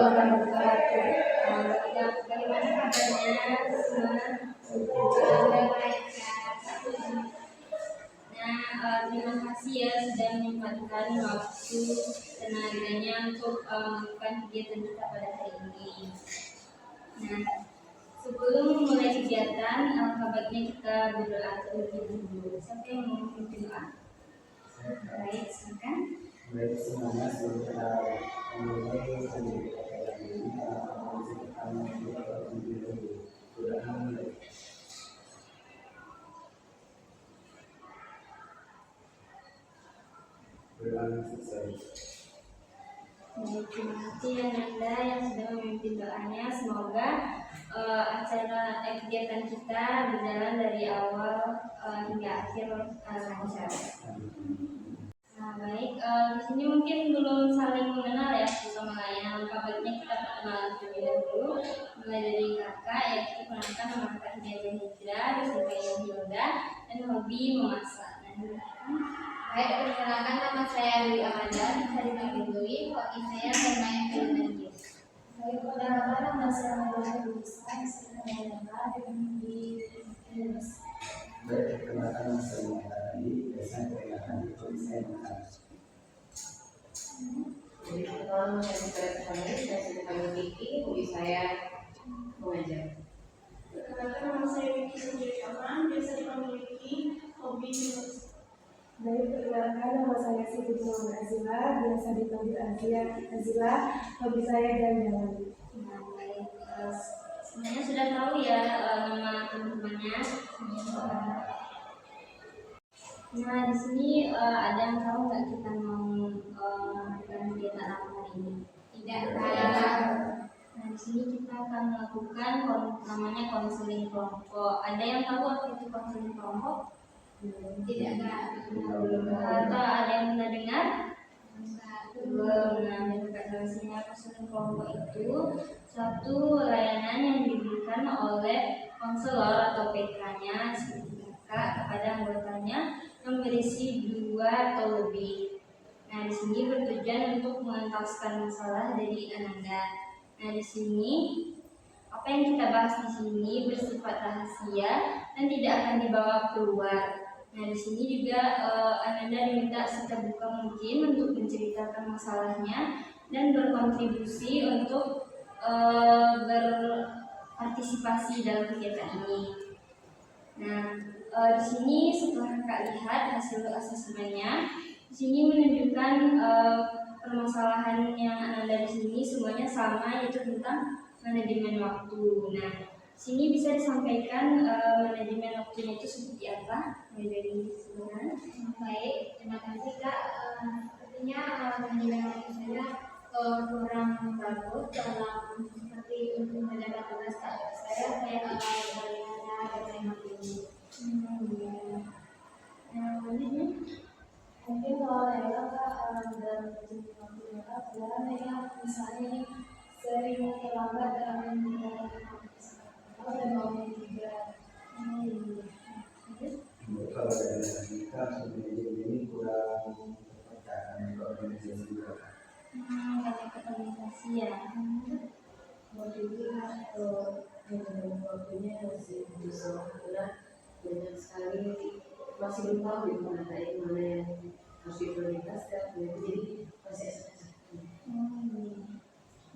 wabarakatuh. Bagaimana kabarnya semua? Alhamdulillah baik. Terima kasih ya sudah menyempatkan waktu tenaganya untuk melakukan kegiatan kita pada hari ini. Nah, sebelum memulai kegiatan, baiknya kita berdoa terlebih dahulu. Siapa yang mau memimpin doa? Baik, silakan. Baik semuanya, sebelum kita memulai kegiatan ini, Terima kasih Ananda yang sudah memimpin doanya. Semoga acara kegiatan kita berjalan dari awal hingga akhir lancar. Baik, di sini mungkin belum saling mengenal ya sama lain. Baiknya kita perkenalan terlebih dahulu. Mulai dari kakak, yaitu perkenalkan nama kakak Hidayah Hijrah, beserta Hilda, dan hobi memasak. Baik, perkenalkan nama saya Dwi Amanda, bisa dipanggil Dwi. Hobi saya bermain film dan game. Baik, perkenalkan nama saya Maria Lisa, saya di Indonesia. baik perkenalkan nama saya Muhammad, biasanya perkenalkan hobi saya makan. Jadi perkenalkan saya bisa dipanggil Kiki. Hobi saya mengajar. Perkenalkan nama saya Wiki Sendiri Aman, biasa dipanggil Wiki, hobi menulis. Baik, perkenalkan nama saya Siti Muhammad Azila, biasa dipanggil Azila, hobi saya jalan-jalan. Baik, semuanya sudah tahu ya nama teman-temannya. Nah, di sini ada yang tahu nggak kita mau melakukan kegiatan apa hari ini? Tidak tahu. Nah, di sini kita akan melakukan namanya konseling kelompok. Ada yang tahu apa itu konseling kelompok? Tidak tahu. Atau ada yang pernah dengar? Belum. Nah, definisinya konseling kelompok itu suatu layanan yang diberikan oleh konselor atau PK-nya seperti kakak kepada anggotanya yang berisi 2 atau lebih. Nah, di sini bertujuan untuk mengentaskan masalah dari Ananda. Nah, di sini apa yang kita bahas di sini bersifat rahasia dan tidak akan dibawa keluar. Nah, di sini juga Ananda diminta seterbuka mungkin untuk menceritakan masalahnya dan berkontribusi untuk berpartisipasi dalam kegiatan ini. Nah, di sini setelah kakak lihat hasil asesmennya, di sini menunjukkan permasalahan yang ada di sini semuanya sama, yaitu tentang manajemen waktu. Nah, di sini bisa disampaikan manajemen waktunya itu seperti apa? Dari sebenarnya. Baik, terima kasih Kak. Sepertinya manajemen waktu saya kurang bagus dalam seperti untuk menjaga tugas saya kayak bagaimana deadline ini. Mungkin kalau Naila Kak dalam manajemen waktu Naila, padahal Naila misalnya nih sering terlambat dalam menjalankan aktivitas dan mau juga. Kalau dari kita sebenarnya ini kurang terpecahkan organisasi juga. Banyak komunikasi ya. Waktu itu manajemen waktunya masih bisa karena banyak sekali masih belum tahu di mana yang harus diprioritaskan, jadi masih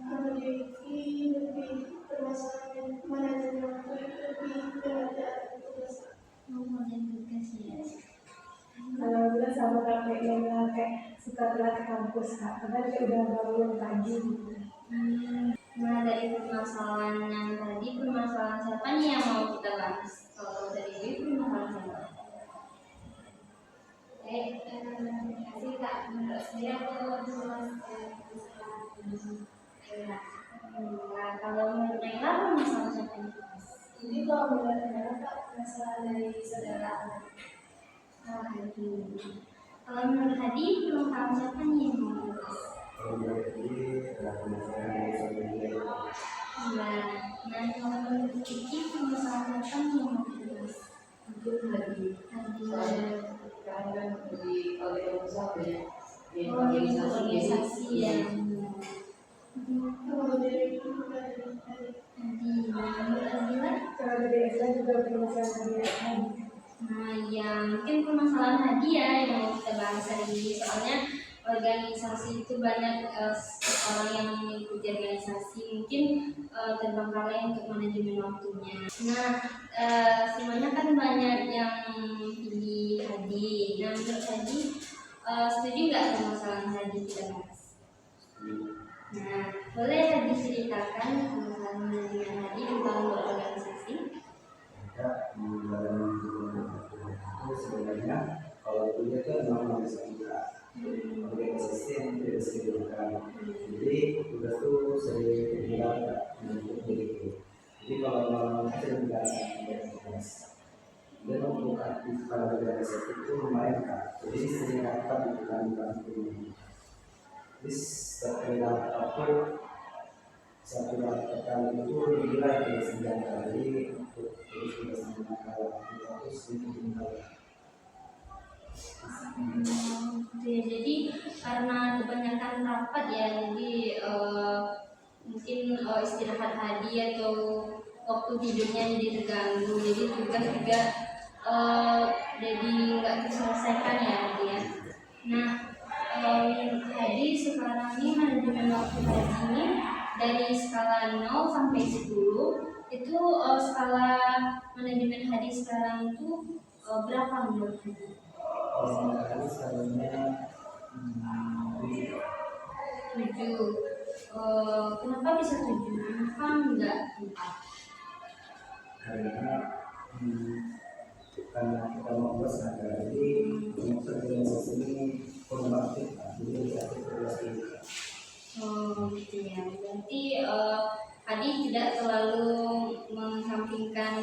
Kalau Dewi lebih permasalahan manajemen waktu itu lebih pengerjaan tugas. Banyak tugas ya. Kalau kita sama kakek yang kayak suka telat ke kampus Kak, padahal dia udah bangun pagi gitu. Nah, dari permasalahan yang tadi, permasalahan siapa nih yang mau kita bahas? Kalau dari Dewi, permasalahan siapa? Terima kasih Kak. Menurut saya Nah, kalau menurut Naila, permasalahan siapa nih? Jadi kalau menurut Naila Kak, masalah dari saudara. Kalau menurut Hadi, permasalahan siapa nih yang mau dibahas? Kalau dari masalah dari sebelumnya. Nah, kalau menurut Kiki, permasalahan siapa nih yang mau dibahas? mungkin lagi karena di kalau yang besar banyak organisasi ya. Kalau dari Menurut Azila? kalau dari Islam juga permasalahan hadiah. Nah, ya mungkin permasalahan hadiah yang mau kita bahas hari ini. Soalnya organisasi itu banyak orang yang mengikuti organisasi, mungkin terbengkalai untuk manajemen waktunya. Nah, semuanya kan banyak yang pilih Hadi. Nah, menurut Hadi, setuju nggak permasalahan Hadi kita bahas? Nah, boleh Hadi ceritakan permasalahan manajemen Hadi tentang berorganisasi? Ya, di dalam itu sebenarnya kalau kuliah itu memang bisa kita organisasi yang tidak bisa dilakukan. Jadi tugas itu sering dilakukan untuk diri. Jadi kalau memang sering dilakukan tugas dan untuk aktif pada organisasi itu lumayan kak. Jadi sering rapat di bukan ini. Jadi setiap satu kali itu dinilai dari 9 kali untuk terus tugas 5 kali itu sedikit. Ya, jadi karena kebanyakan rapat ya, jadi mungkin istirahat Hadi atau waktu tidurnya jadi terganggu, jadi tugas juga jadi nggak terselesaikan ya Hadi ya. Nah, menurut Hadi sekarang ini manajemen waktu Hadi ini dari skala 0 sampai 10 itu skala manajemen Hadi sekarang itu berapa menurut Hadi? Kali sekarangnya 7. Kenapa bisa 7? Kenapa enggak 4? karena karena kita mau bos ada jadi untuk organisasi ini formatif jadi tidak terus. Oh gitu ya. Berarti Hadi tidak selalu mengampingkan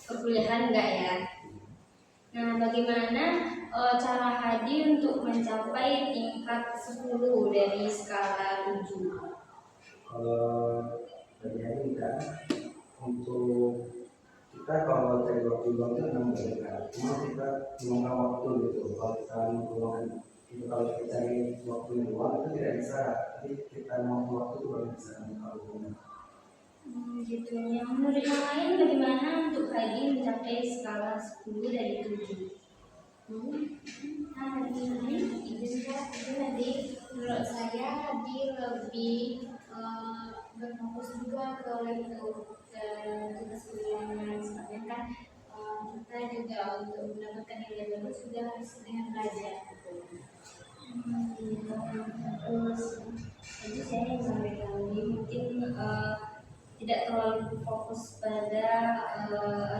perkuliahan enggak ya? Nah, bagaimana cara Hadi untuk mencapai tingkat 10 dari skala 7? Kalau bagi hari kan untuk kita kalau cari waktu luang itu memang berdekat. Cuma kita luangkan waktu gitu. Kalau kita luangkan itu kalau kita cari waktu yang luang itu tidak bisa. Tapi kita mau waktu itu baru bisa melakukan. Gitu. Yang menurut yang lain bagaimana untuk Hadi mencapai skala 10 dari 7? Nah, jadi menurut saya Hadi lebih berfokus juga ke tugas kuliahnya. Misalnya kan kita juga untuk mendapatkan nilai bagus juga harus dengan belajar. Terus tadi saya yang sampaikan ini mungkin tidak terlalu fokus pada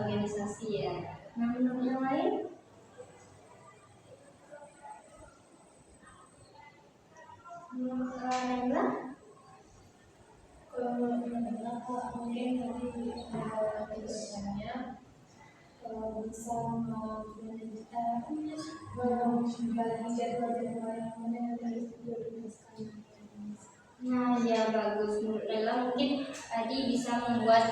organisasi ya. Nah, menurut yang lain? Menurut Naila? Mungkin tadi tulisannya bisa membagi jadwal-jadwal yang mana yang harus diprioritaskan. Nah, ya bagus. Menurut Naila mungkin tadi bisa membuat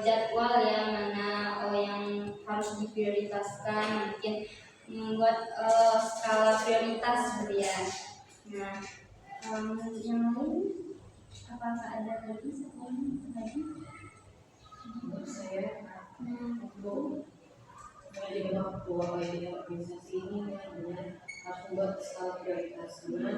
jadwal ya mana yang harus diprioritaskan, mungkin membuat skala prioritas gitu ya. Nah, yang lain apakah ada lagi lagi? Menurut saya untuk manajemen waktu di organisasi ini benar-benar harus membuat skala prioritas karena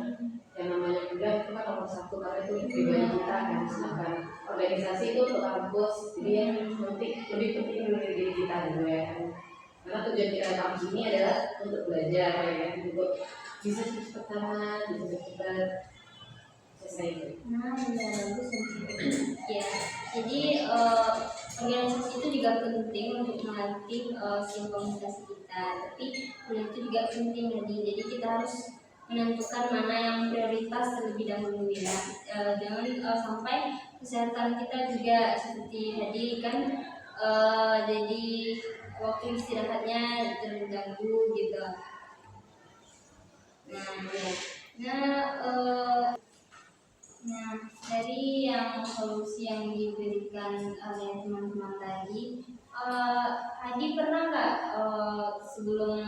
yang namanya kuliah itu kan nomor satu karena itu pribadi kita kan, sedangkan organisasi itu untuk kampus jadi yang lebih penting dari diri kita gitu ya kan. Karena tujuan kita datang sini adalah untuk belajar ya kan, untuk bisa cepat tamat, bisa cepat selesai itu. Nah, ya bagus ya. Jadi organisasi itu juga penting untuk melatih skill komunikasi kita. Tapi kuliah itu juga penting jadi kita harus menentukan mana yang prioritas terlebih dahulu ya. Jangan sampai kesehatan kita juga seperti tadi kan jadi waktu istirahatnya terganggu gitu. Nah, dari yang solusi yang diberikan oleh teman-teman tadi, Hadi pernah nggak sebelum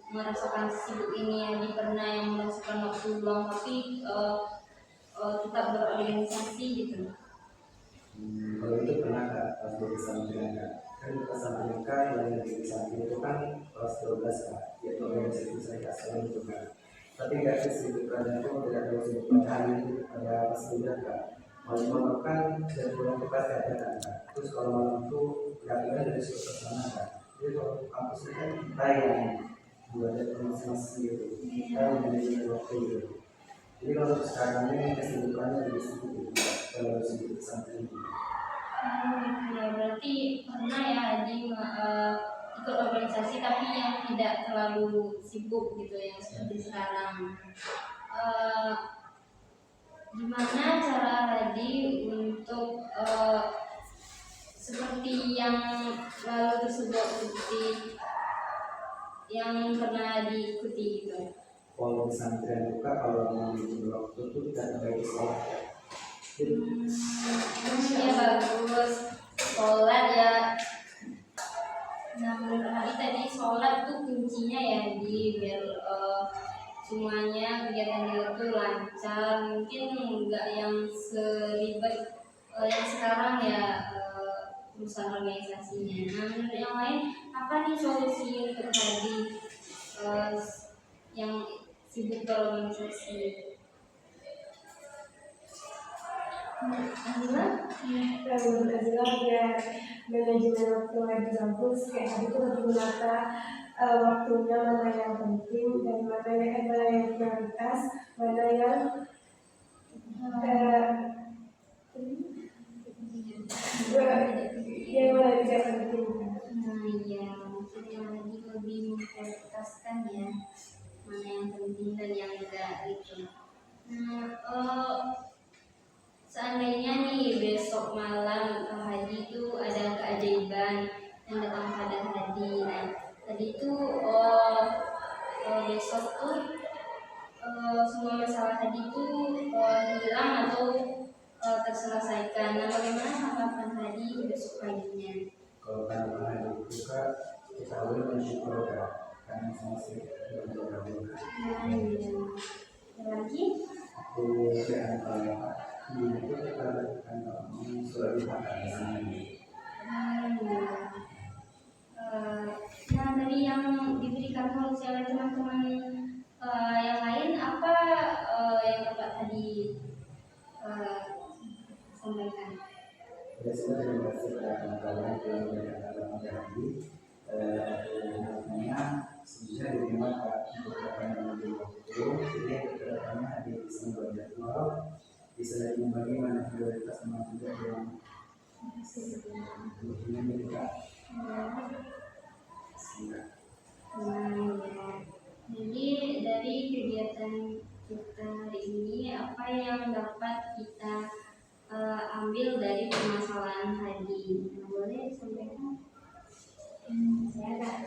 merasakan sibuk ini, Hadi pernah yang merasakan waktu luang tapi tetap berorganisasi gitu. Kalau itu pernah Kak, pas di pesantren Kak, kan di pesantren Kak yang di pesantren itu kan kelas 12 Kak, yaitu organisasi saya selain itu Kak. Tapi nggak kesibukannya itu tidak terlalu sibuk hari pada pas kuliah Kak. Malam malam kan dan pulang ke kelas ada kan Kak. Terus kalau malam itu beraktivitas dari suatu ke sana Kak. Jadi kalau kampus itu kan kita yang buat masing-masing gitu, kita yang menjadi waktu gitu. Jadi kalau sekarang ini kesibukannya lebih sibuk gitu, kalau sibuk pesantren gitu. Ya berarti pernah ya Adi ikut organisasi tapi yang tidak terlalu sibuk gitu yang seperti sekarang. Eh, Gimana cara Hadi untuk seperti yang lalu tersebut, seperti yang pernah diikuti gitu? Kalau pesantren buka kalau mau libur waktu itu tidak terlalu sholat ya. Ya bagus, sholat ya. Nah menurut Hadi tadi sholat tuh kuncinya ya di biar semuanya kegiatan itu lancar, mungkin enggak yang seribet yang sekarang ya urusan organisasinya. Nah menurut yang lain apa nih solusi untuk tadi yang sibuk berorganisasi? Azila? Menurut Azila biar manajemen waktu lagi bagus kayak tadi tuh lebih menata waktunya mana yang penting dan mana yang prioritas, mana yang yang mana tidak penting. Nah iya, mungkin yang lagi lebih memprioritaskan ya mana yang penting dan yang enggak gitu. Nah seandainya nih besok malam Hadi itu ada keajaiban yang datang pada Hadi. Nah tadi itu besok tuh semua masalah Hadi itu hilang atau terselesaikan. Nah bagaimana harapan Hadi besok paginya? Kalau kan hari buka kita boleh bersyukur Kak, karena masih berdoa. Nah iya. Ada lagi? Aku yang ini itu kita lakukan surat dipakai ini. Iya. Nah dari yang diberikan solusi oleh teman-teman yang lain apa yang Bapak tadi sampaikan? Biasanya terima kasih kepada kawan-kawan yang berada di Hadi. Namanya sebenarnya diterima Kak untuk kawan yang lebih waktu. Jadi kedepannya Hadi bisa berjadwal, bisa membagi mana prioritas mana juga yang ini Kak. Jadi dari kegiatan kita hari ini apa yang dapat kita ambil dari permasalahan Hadi? Boleh sampaikan? Saya Kak.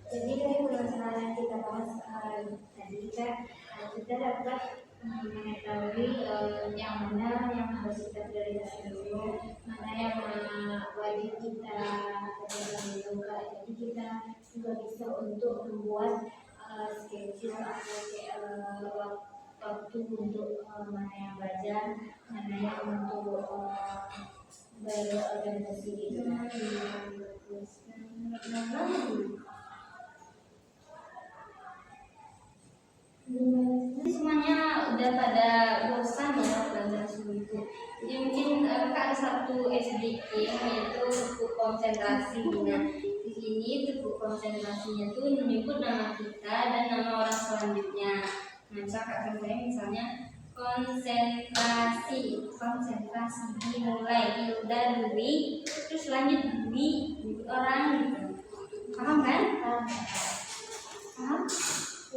Jadi dari permasalahan yang kita bahas tadi Kak, kita dapat mengetahui yang mana yang harus kita prioritaskan dulu, mana yang wajib kita kerjakan dulu Kak. Jadi kita juga bisa untuk membuat schedule atau waktu untuk mana yang belajar, mana yang untuk berorganisasi gitu. Semuanya udah pada bosan ya belajar itu. Jadi mungkin Kak ada satu sedikit yaitu buku konsentrasi. Nah di sini buku konsentrasinya tuh menyebut nama kita dan nama orang selanjutnya. Nah misalkan saya misalnya konsentrasi dimulai Hilda Dwi terus lanjut Dwi orang gitu. Paham kan? Paham?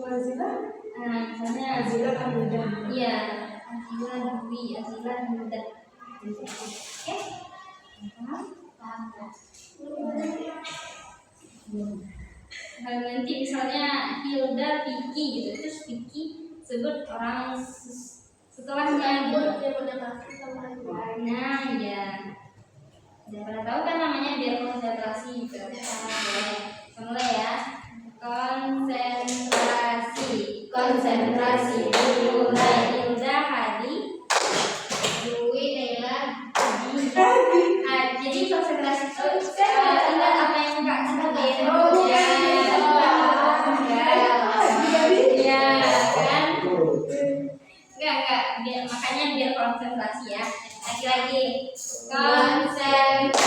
Azila, Misalnya Azila kan mudah. iya Azila Dwi Azila Hilda. Oke? Paham? Nah, nanti misalnya Hilda Vicky gitu terus Vicky sebut orang setelahnya gitu. Nah ya udah pada tahu kan namanya biar konsentrasi gitu. Mulai ya konsentrasi dimulai Hilda Hadi Konsentrasi.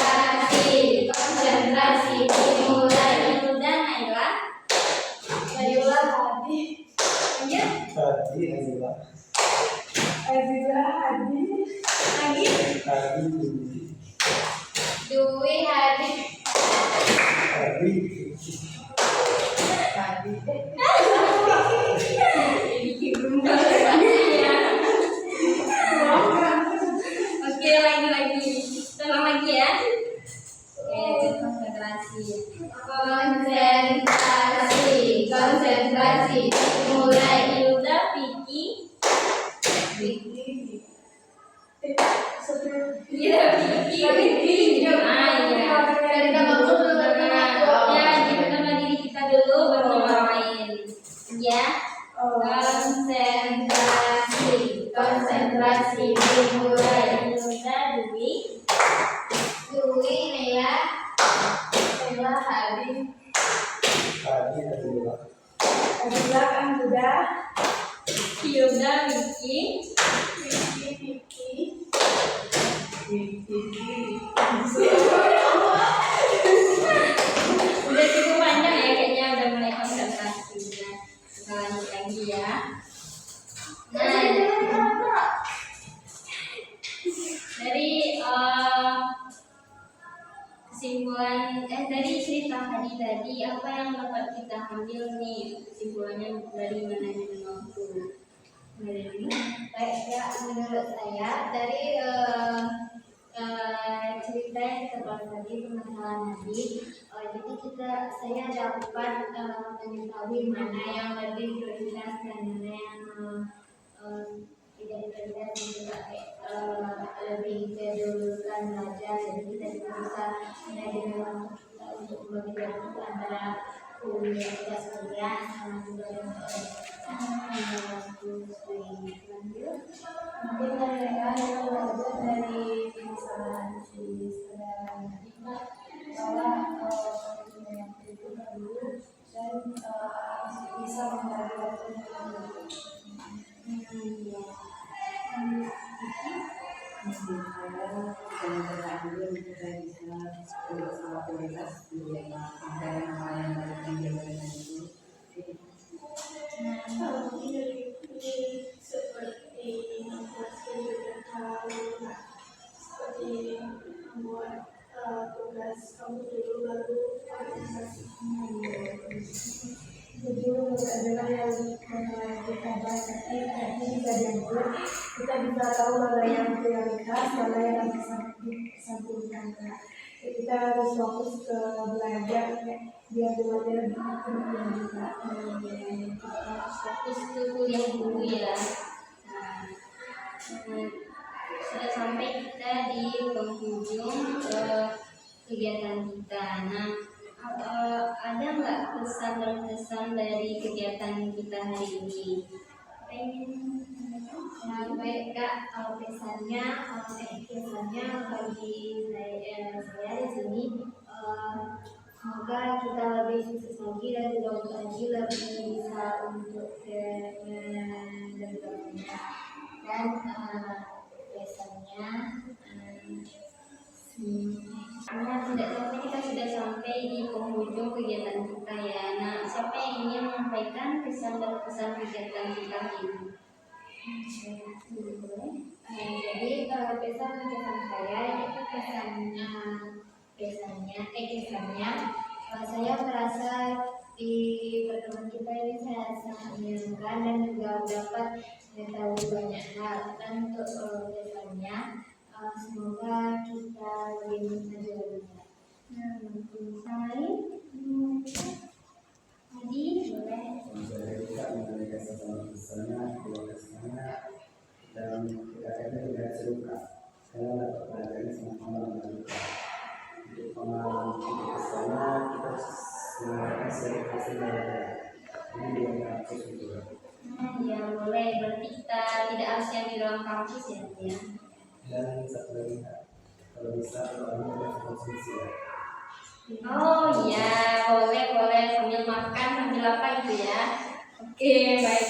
Konsentrasi dimulai. Yuda, Naila. Naila, Hadi. Lanjut. Hadi, Azila. Azila, Hadi. Lagi. Hadi, Dwi. Dwi, Hadi. Hadi. Bikin berubah ya. Oke, lagi. Tenang lagi ya. Oke, konsentrasi. Konsentrasi. Mulai. Yuda, Vicky. Iya, Vicky. Ah, iya. Dari kamu dulu baru Ya, jadi pertama diri kita dulu, baru orang lain. Ya. Konsentrasi dimulai. Yuda, Dwi. Dwi, Nela, Naila, Hadi. Hadi, Azila. Azila, kan sudah. Yuda, Vicky. Udah cukup panjang ya, kayaknya udah mulai konsentrasi. Nah, kita lanjut lagi ya. Nah, dari kesimpulan dari cerita tadi apa yang dapat kita ambil nih kesimpulannya dari manajemen waktu? Dari ini. baik ya, menurut saya dari cerita yang kita bahas tadi permasalahan tadi, jadi saya dapat mengetahui mana yang lebih prioritas dan mana yang tidak prioritas dan juga lebih didahulukan belajar. Jadi kita juga bisa manajemen waktu kita untuk membagi waktu antara tugas kuliah sama juga dengan waktu lanjut. Mungkin mereka yang belajar dari permasalahan si saudara Dika bahwa yang itu perlu dan bisa membagi waktu dengan baik. Mungkin dari seperti menjelaskan juga seperti membuat tugas kamu dulu baru organisasi. Jadi menurut adalah yang kita bahas tadi bisa diambil, kita bisa tahu mana yang prioritas, mana yang bisa disampingkan. Kita harus fokus ke belajar biar belajar lebih juga. Fokus ke kuliah dulu ya. Nah, sudah sampai kita di penghujung kegiatan kita. Nah, ada nggak pesan dan kesan dari kegiatan kita hari ini? Baik Kak, pesannya bagi saya di sini, semoga kita lebih sukses lagi dan juga lagi lebih bisa untuk bergabungnya. Dan pesannya kita sudah sampai di penghujung kegiatan kita ya. Nah, siapa yang ingin menyampaikan pesan dan kesan kegiatan kita ini? jadi pesan saya itu kesannya saya merasa di pertemuan kita ini saya sangat menyenangkan dan juga dapat mengetahui banyak hal. Dan untuk kesannya semoga kita lebih maju lagi. Yang lain? Jadi boleh. Saya juga memberikan pesan-pesannya, keluarga dan kita akan tidak seruka. Saya dapat pelajaran sama-sama mengajukan. Untuk pengalaman kita sana, kita menggunakan sertifikasi belajar. Ini dia kampus juga. Ya boleh. Berarti kita tidak harus yang di dalam kampus ya. Dan satu lagi, kalau bisa kalau ada konsumsi ya. Oh iya, boleh sambil makan sambil apa gitu ya. Oke, baik.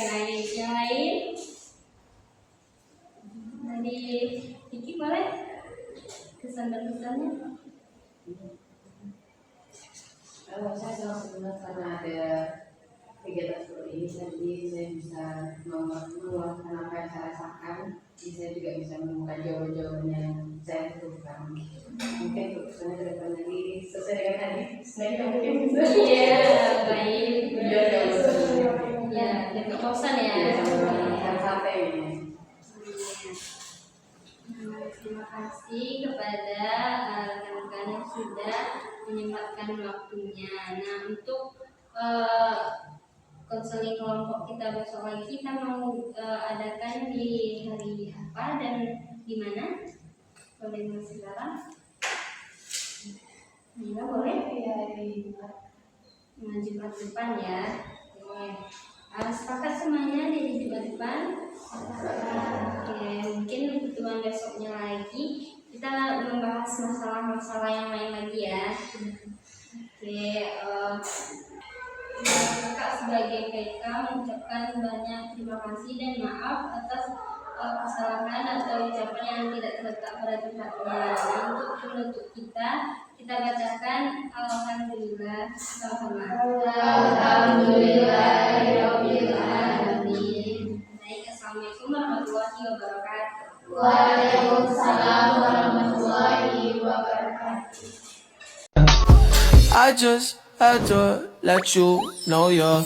Yang lain? Dari Vicky boleh? kesan dan pesannya? Saya sangat senang karena ada kegiatan seperti ini, jadi saya bisa meluangkan apa yang saya rasakan, jadi saya juga bisa menemukan jawaban-jawaban yang saya butuhkan. Mungkin keputusannya ke depan lagi sesuai dengan tadi, selain mungkin bisa. Iya, baik. Iya, Ya, untuk kosan ya. sampai Terima kasih kepada rekan-rekan yang sudah menyempatkan waktunya. Nah, untuk konseling kelompok kita besok lagi, kita mau adakan di hari apa dan di mana? Boleh mulai sekarang? Enggak boleh? Iya, di Nah, Jumat depan ya. Oke. Sepakat semuanya di Jumat depan? Oke, mungkin pertemuan besoknya lagi kita membahas masalah-masalah yang lain lagi ya. Oke, Kakak sebagai PK mengucapkan banyak terima kasih dan maaf atas kesalahan atau ucapan yang tidak terletak pada tempatnya. Nah, untuk penutup kita bacakan Alhamdulillah sama-sama. Alhamdulillahirabbil alamin. Baik, assalamualaikum warahmatullahi wabarakatuh. Waalaikumsalam warahmatullahi wabarakatuh. I just had to let you know you're